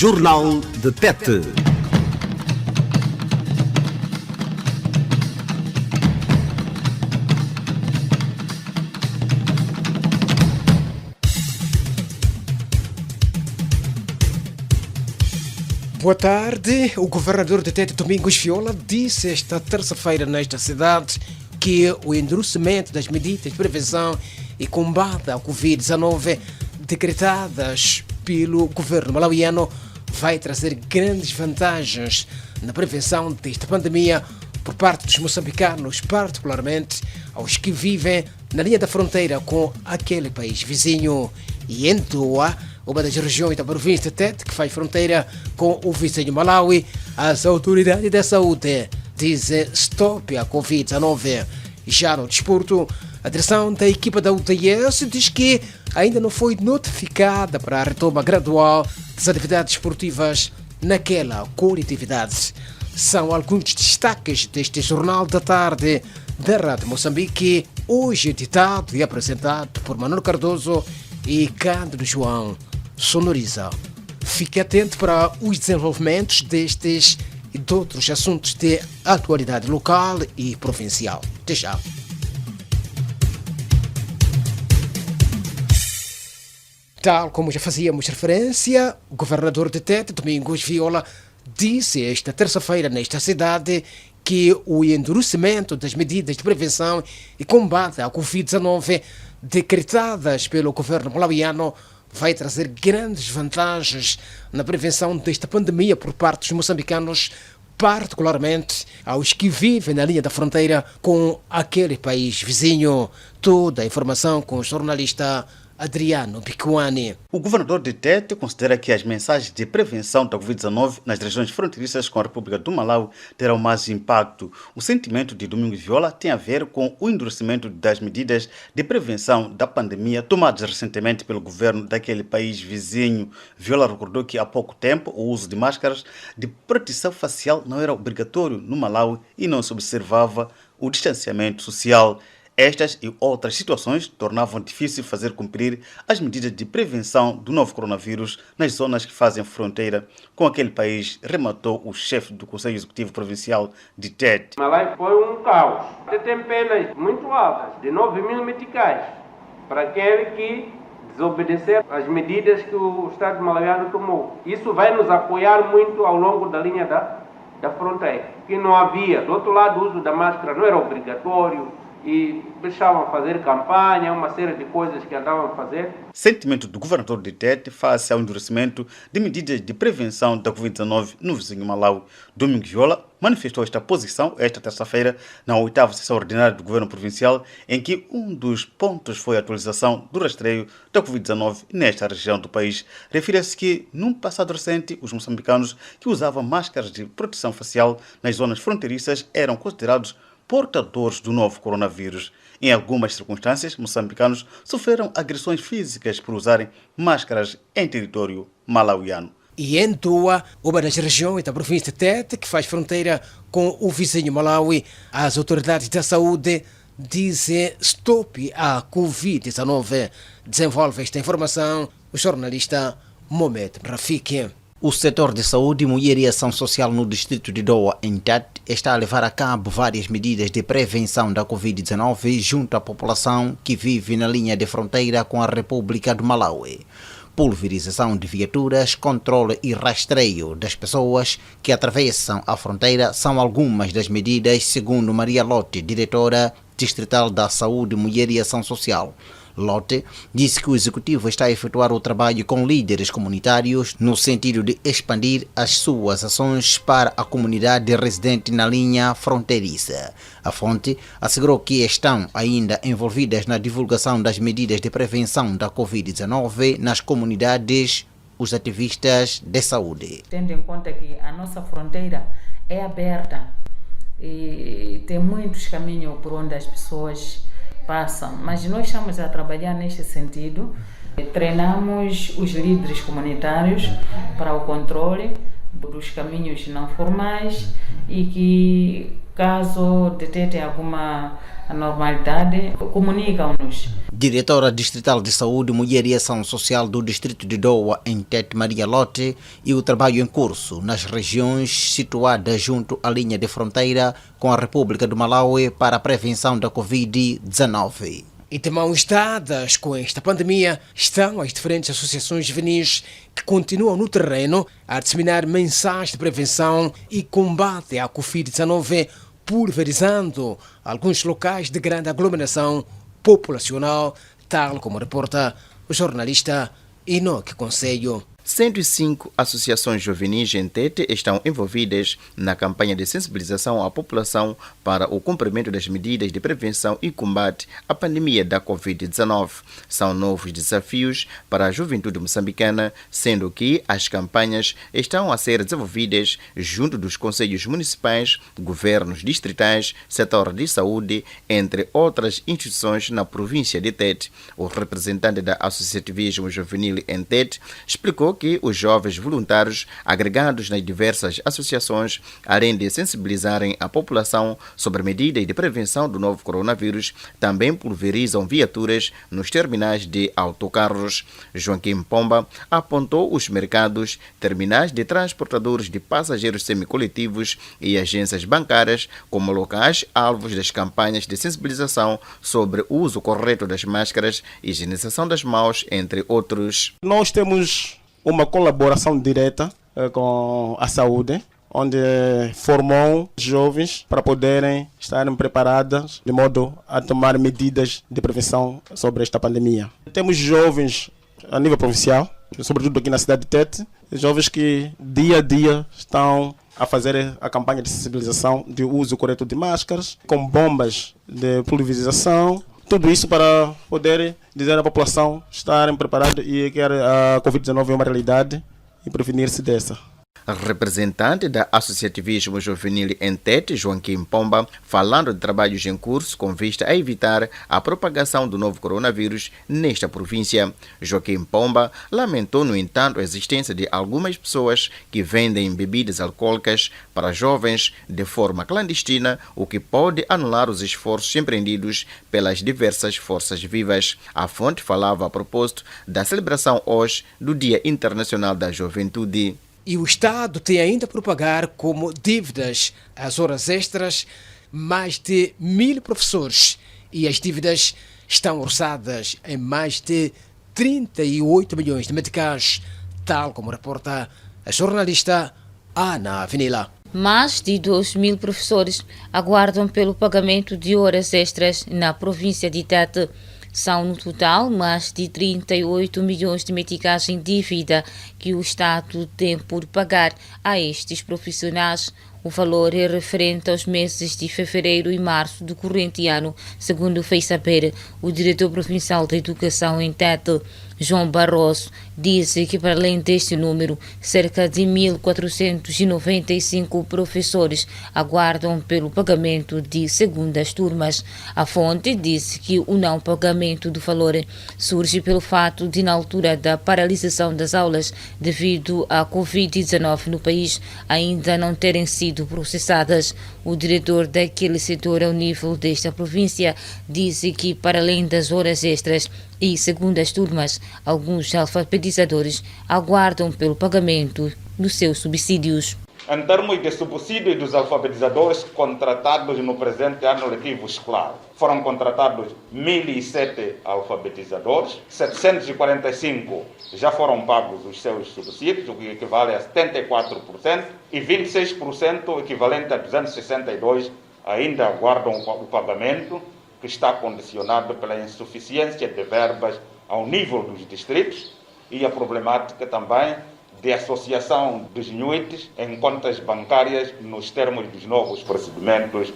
Jornal de Tete. Boa tarde. O governador de Tete, Domingos Viola, disse esta terça-feira nesta cidade que o endurecimento das medidas de prevenção e combate à Covid-19 decretadas pelo governo malauiano vai trazer grandes vantagens na prevenção desta pandemia por parte dos moçambicanos, particularmente aos que vivem na linha da fronteira com aquele país vizinho. E em Doa, uma das regiões da província de Tete, que faz fronteira com o vizinho Malawi, as autoridades da saúde dizem stop à Covid-19. Já no desporto, a direção da equipa da UTS diz que ainda não foi notificada para a retoma gradual das atividades esportivas naquela coletividade. São alguns destaques deste Jornal da Tarde da Rádio Moçambique, hoje editado e apresentado por Manuel Cardoso e Cândido João Sonoriza. Fique atento para os desenvolvimentos destes e de outros assuntos de atualidade local e provincial. Até já. Tal como já fazíamos referência, o governador de Tete, Domingos Viola, disse esta terça-feira nesta cidade que o endurecimento das medidas de prevenção e combate à Covid-19 decretadas pelo governo malauiano vai trazer grandes vantagens na prevenção desta pandemia por parte dos moçambicanos, particularmente aos que vivem na linha da fronteira com aquele país vizinho. Toda a informação com o jornalista Adriano Picuani. O governador de Tete considera que as mensagens de prevenção da Covid-19 nas regiões fronteiriças com a República do Malawi terão mais impacto. O sentimento de Domingos Viola tem a ver com o endurecimento das medidas de prevenção da pandemia tomadas recentemente pelo governo daquele país vizinho. Viola recordou que há pouco tempo o uso de máscaras de proteção facial não era obrigatório no Malawi e não se observava o distanciamento social. Estas e outras situações tornavam difícil fazer cumprir as medidas de prevenção do novo coronavírus nas zonas que fazem fronteira com aquele país, rematou o chefe do Conselho Executivo Provincial de Tete. Malawi foi um caos. Tem penas muito altas, de 9.000 meticais, para aquele que desobedecer às medidas que o Estado malawiano tomou. Isso vai nos apoiar muito ao longo da linha da fronteira, que não havia. Do outro lado, o uso da máscara não era obrigatório, e deixavam fazer campanha, uma série de coisas que andavam a fazer. Sentimento do governador de Tete face ao endurecimento de medidas de prevenção da Covid-19 no vizinho Malawi. Domingos Viola manifestou esta posição esta terça-feira na 8ª sessão ordinária do governo provincial, em que um dos pontos foi a atualização do rastreio da Covid-19 nesta região do país. Refere-se que, num passado recente, os moçambicanos que usavam máscaras de proteção facial nas zonas fronteiriças eram considerados portadores do novo coronavírus. Em algumas circunstâncias, moçambicanos sofreram agressões físicas por usarem máscaras em território malauiano. E em Doa, uma das regiões da província de Tete, que faz fronteira com o vizinho Malawi, as autoridades da saúde dizem stop à Covid-19. Desenvolve esta informação o jornalista Mohamed Rafiki. O setor de saúde, mulher e ação social no distrito de Doa, em Tete, está a levar a cabo várias medidas de prevenção da Covid-19 junto à população que vive na linha de fronteira com a República do Malawi. Pulverização de viaturas, controle e rastreio das pessoas que atravessam a fronteira são algumas das medidas, segundo Maria Lotte, diretora distrital da Saúde, Mulher e Ação Social. Lotte disse que o Executivo está a efetuar o trabalho com líderes comunitários no sentido de expandir as suas ações para a comunidade residente na linha fronteiriça. A fonte assegurou que estão ainda envolvidas na divulgação das medidas de prevenção da Covid-19 nas comunidades os ativistas de saúde. Tendo em conta que a nossa fronteira é aberta e tem muitos caminhos por onde as pessoas passam, mas nós estamos a trabalhar neste sentido. Treinamos os líderes comunitários para o controle dos caminhos não formais e que Caso detectem alguma anormalidade, comunicam-nos. Diretora Distrital de Saúde, Mulher e Ação Social do Distrito de Doa, em Tete Maria Lote, e o trabalho em curso nas regiões situadas junto à linha de fronteira com a República do Malawi para a prevenção da Covid-19. E de mãos dadas com esta pandemia estão as diferentes associações juvenis que continuam no terreno a disseminar mensagens de prevenção e combate à Covid-19, pulverizando alguns locais de grande aglomeração populacional, tal como reporta o jornalista Enoque Conselho. 105 associações juvenis em Tete estão envolvidas na campanha de sensibilização à população para o cumprimento das medidas de prevenção e combate à pandemia da Covid-19. São novos desafios para a juventude moçambicana, sendo que as campanhas estão a ser desenvolvidas junto dos conselhos municipais, governos distritais, setor de saúde, entre outras instituições na província de Tete. O representante da Associativismo Juvenil em Tete explicou que os jovens voluntários agregados nas diversas associações, além de sensibilizarem a população sobre medidas de prevenção do novo coronavírus, também pulverizam viaturas nos terminais de autocarros. Joaquim Pomba apontou os mercados, terminais de transportadores de passageiros semicoletivos e agências bancárias como locais alvos das campanhas de sensibilização sobre o uso correto das máscaras, higienização das mãos, entre outros. Nós temos uma colaboração direta com a saúde, onde formam jovens para poderem estarem preparados de modo a tomar medidas de prevenção sobre esta pandemia. Temos jovens a nível provincial, sobretudo aqui na cidade de Tete, jovens que dia a dia estão a fazer a campanha de sensibilização de uso correto de máscaras, com bombas de pulverização. Tudo isso para poder dizer à população estarem preparados e que a Covid-19 é uma realidade e prevenir-se dessa. Representante da Associativismo Juvenil em Tete, Joaquim Pomba, falando de trabalhos em curso com vista a evitar a propagação do novo coronavírus nesta província. Joaquim Pomba lamentou, no entanto, a existência de algumas pessoas que vendem bebidas alcoólicas para jovens de forma clandestina, o que pode anular os esforços empreendidos pelas diversas forças vivas. A fonte falava a propósito da celebração hoje do Dia Internacional da Juventude. E o Estado tem ainda por pagar como dívidas as horas extras mais de 1.000 professores. E as dívidas estão orçadas em mais de 38 milhões de meticais, tal como reporta a jornalista Ana Avenila. Mais de 2.000 professores aguardam pelo pagamento de horas extras na província de Tete. São, no total, mais de 38 milhões de meticais em dívida que o Estado tem por pagar a estes profissionais. O valor é referente aos meses de fevereiro e março do corrente ano, segundo fez saber o diretor provincial da Educação em Tete, João Barroso. Disse que, para além deste número, cerca de 1.495 professores aguardam pelo pagamento de segundas turmas. A fonte disse que o não pagamento do valor surge pelo fato de, na altura da paralisação das aulas devido à Covid-19 no país, ainda não terem sido processadas. O diretor daquele setor ao nível desta província disse que, para além das horas extras e segundas turmas, alguns alfabetizadores aguardam pelo pagamento dos seus subsídios. Em termos de subsídios dos alfabetizadores contratados no presente ano letivo escolar, foram contratados 1.007 alfabetizadores, 745 já foram pagos os seus subsídios, o que equivale a 74%, e 26%, equivalente a 262, ainda aguardam o pagamento, que está condicionado pela insuficiência de verbas ao nível dos distritos e a problemática também de associação dos NUITs em contas bancárias nos termos dos novos procedimentos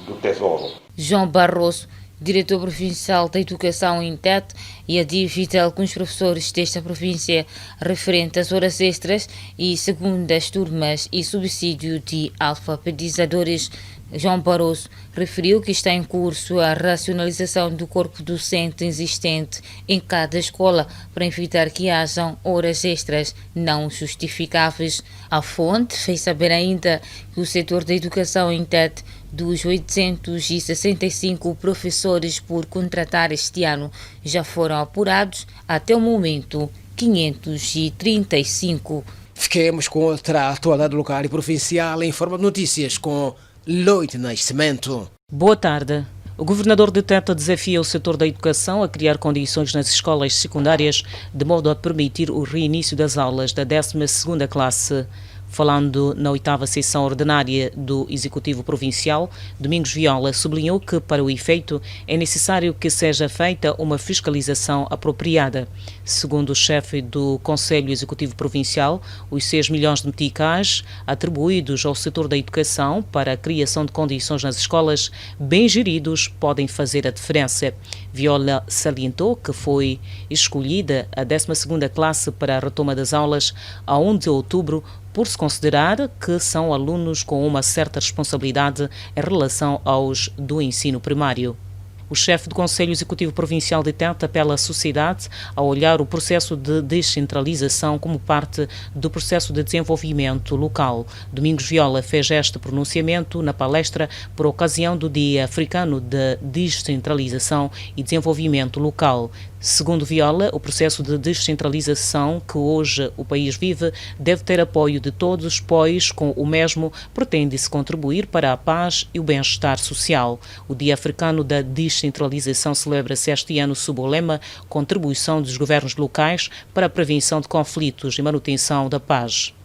do Tesouro. João Barroso, diretor provincial da Educação em Tete, e a dívida a alguns professores desta província referente às horas extras e segundas turmas e subsídio de alfabetizadores. João Barroso referiu que está em curso a racionalização do corpo docente existente em cada escola para evitar que hajam horas extras não justificáveis. A fonte fez saber ainda que o setor da educação em Tete Dos 865 professores por contratar este ano, já foram apurados, até o momento, 535. Fiquemos com outra atualidade local e provincial em forma de notícias com Lloyd Nascimento. Boa tarde. O governador de Teta desafia o setor da educação a criar condições nas escolas secundárias de modo a permitir o reinício das aulas da 12ª classe. Falando na 8ª sessão ordinária do Executivo Provincial, Domingos Viola sublinhou que, para o efeito, é necessário que seja feita uma fiscalização apropriada. Segundo o chefe do Conselho Executivo Provincial, os 6 milhões de meticais atribuídos ao setor da educação para a criação de condições nas escolas bem geridos podem fazer a diferença. Viola salientou que foi escolhida a 12ª classe para a retoma das aulas a 1 de outubro, por se considerar que são alunos com uma certa responsabilidade em relação aos do ensino primário. O chefe do Conselho Executivo Provincial de Teta apela à sociedade a olhar o processo de descentralização como parte do processo de desenvolvimento local. Domingos Viola fez este pronunciamento na palestra por ocasião do Dia Africano de Descentralização e Desenvolvimento Local. Segundo Viola, o processo de descentralização que hoje o país vive deve ter apoio de todos, pois, com o mesmo, pretende-se contribuir para a paz e o bem-estar social. O Dia Africano da Descentralização celebra-se este ano sob o lema Contribuição dos Governos Locais para a Prevenção de Conflitos e Manutenção da Paz.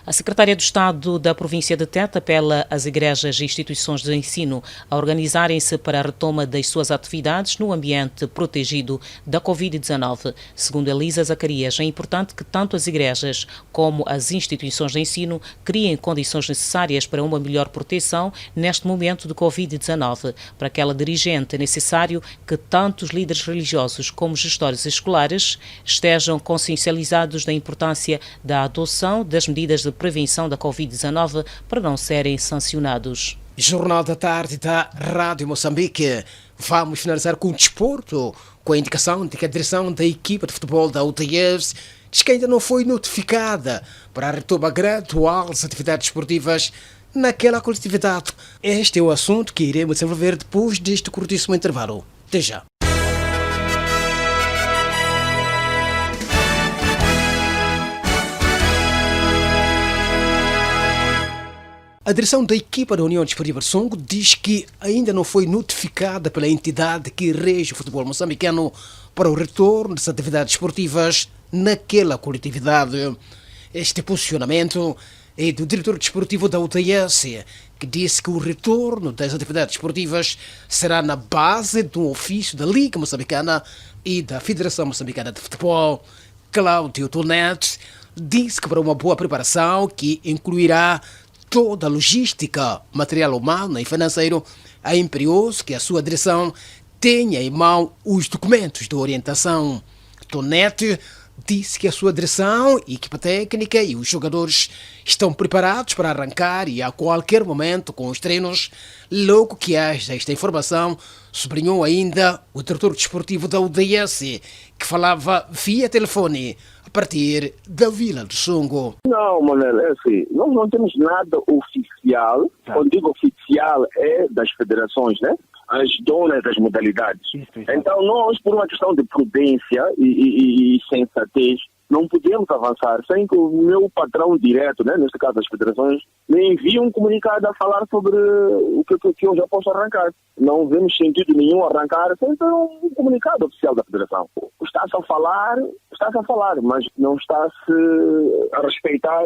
A Secretária de Estado da província de Teta apela às igrejas e instituições de ensino a organizarem-se para a retoma das suas atividades no ambiente protegido da Covid-19. Segundo Elisa Zacarias, é importante que tanto as igrejas como as instituições de ensino criem condições necessárias para uma melhor proteção neste momento de Covid-19. Para aquela dirigente, é necessário que tanto os líderes religiosos como os gestores escolares estejam consciencializados da importância da adoção das medidas de prevenção da Covid-19 para não serem sancionados. Jornal da Tarde da Rádio Moçambique. Vamos finalizar com o desporto, com a indicação de que a direção da equipa de futebol da UTS diz que ainda não foi notificada para a retoma gradual das atividades esportivas naquela coletividade. Este é o assunto que iremos desenvolver depois deste curtíssimo intervalo. Até já. A direção da equipa da União Desportiva de Songo diz que ainda não foi notificada pela entidade que rege o futebol moçambicano para o retorno das atividades esportivas naquela coletividade. Este posicionamento é do diretor desportivo da UTS, que disse que o retorno das atividades esportivas será na base de um ofício da Liga Moçambicana e da Federação Moçambicana de Futebol. Cláudio Tonet disse que para uma boa preparação, que incluirá toda a logística, material humano e financeiro, é imperioso que a sua direção tenha em mão os documentos de orientação. Tonet disse que a sua direção, a equipa técnica e os jogadores estão preparados para arrancar e a qualquer momento com os treinos. Logo que haja esta informação, sublinhou ainda o diretor desportivo da UDS, que falava via telefone a partir da Vila do Songo. Não, Manuel, é assim, nós não temos nada oficial. Quando digo oficial é das federações, né? As donas das modalidades. Então nós, por uma questão de prudência e sensatez, não podemos avançar sem que o meu patrão direto, né, neste caso as federações, me envie um comunicado a falar sobre o que eu já posso arrancar. Não vemos sentido nenhum arrancar sem ter um comunicado oficial da federação. Está-se a falar, mas não está-se a respeitar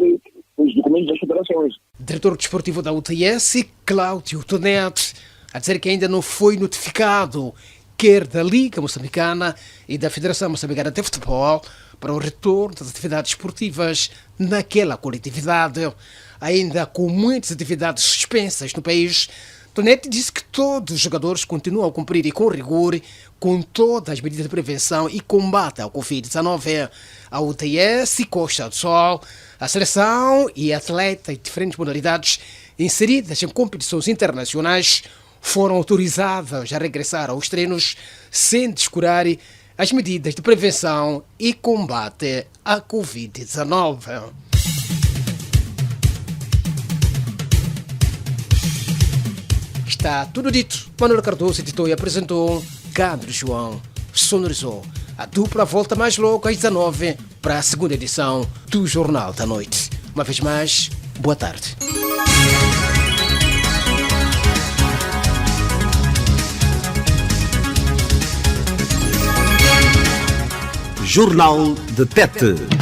os documentos das federações. Diretor desportivo da UTS, Cláudio Tonet, a dizer que ainda não foi notificado, quer da Liga Moçambicana e da Federação Moçambicana de Futebol, para o retorno das atividades esportivas naquela coletividade. Ainda com muitas atividades suspensas no país, Tonet disse que todos os jogadores continuam a cumprir e com rigor com todas as medidas de prevenção e combate ao Covid-19. A UTS e Costa do Sol, a seleção e atletas de diferentes modalidades inseridas em competições internacionais foram autorizadas a regressar aos treinos sem descurar as medidas de prevenção e combate à Covid-19. Está tudo dito. Manuel Cardoso editou e apresentou. Cadro João sonorizou. A dupla volta mais logo às 19 para a segunda edição do Jornal da Noite. Uma vez mais, boa tarde. Jornal de Tete.